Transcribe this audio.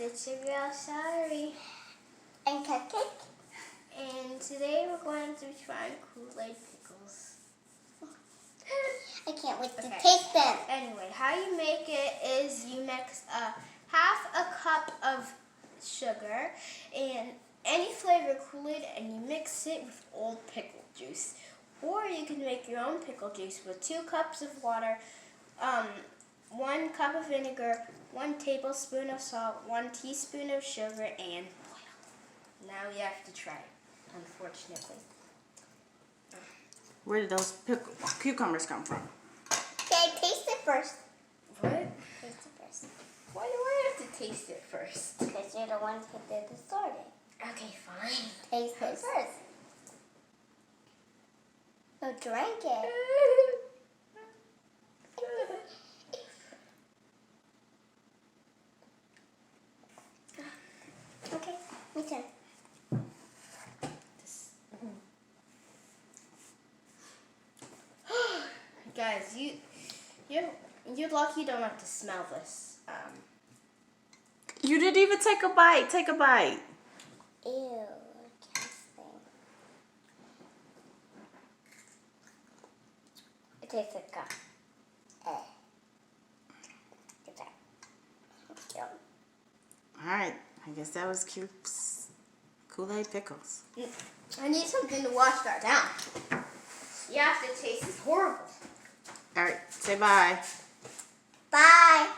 it's your girl Salary. And Cupcake. And today we're going to try Koolaid pickles. I can't wait to Okay. taste them. Anyway, how you make it is you mix half a cup of sugar and any flavor Koolaid, and you mix it with old pickle juice. Or you can make your own pickle juice with 2 cups of water, 1 cup of vinegar, 1 tablespoon of salt, 1 teaspoon of sugar, and oil. Now you have to try it, unfortunately. Where did those cucumbers come from? Okay, taste it first. What? Taste it first. Why do I have to taste it first? Because you're the ones who did the sorting. Okay, fine. Taste it first. No, drink it. Okay, me too. Guys, you're lucky you don't have to smell this. You didn't even take a bite. Take a bite. Ew, disgusting. It tastes like gum. Good job. Yum. All right. I guess that was Koolaid pickles. I need something to wash that down. You have to taste this horrible. All right. Say bye. Bye.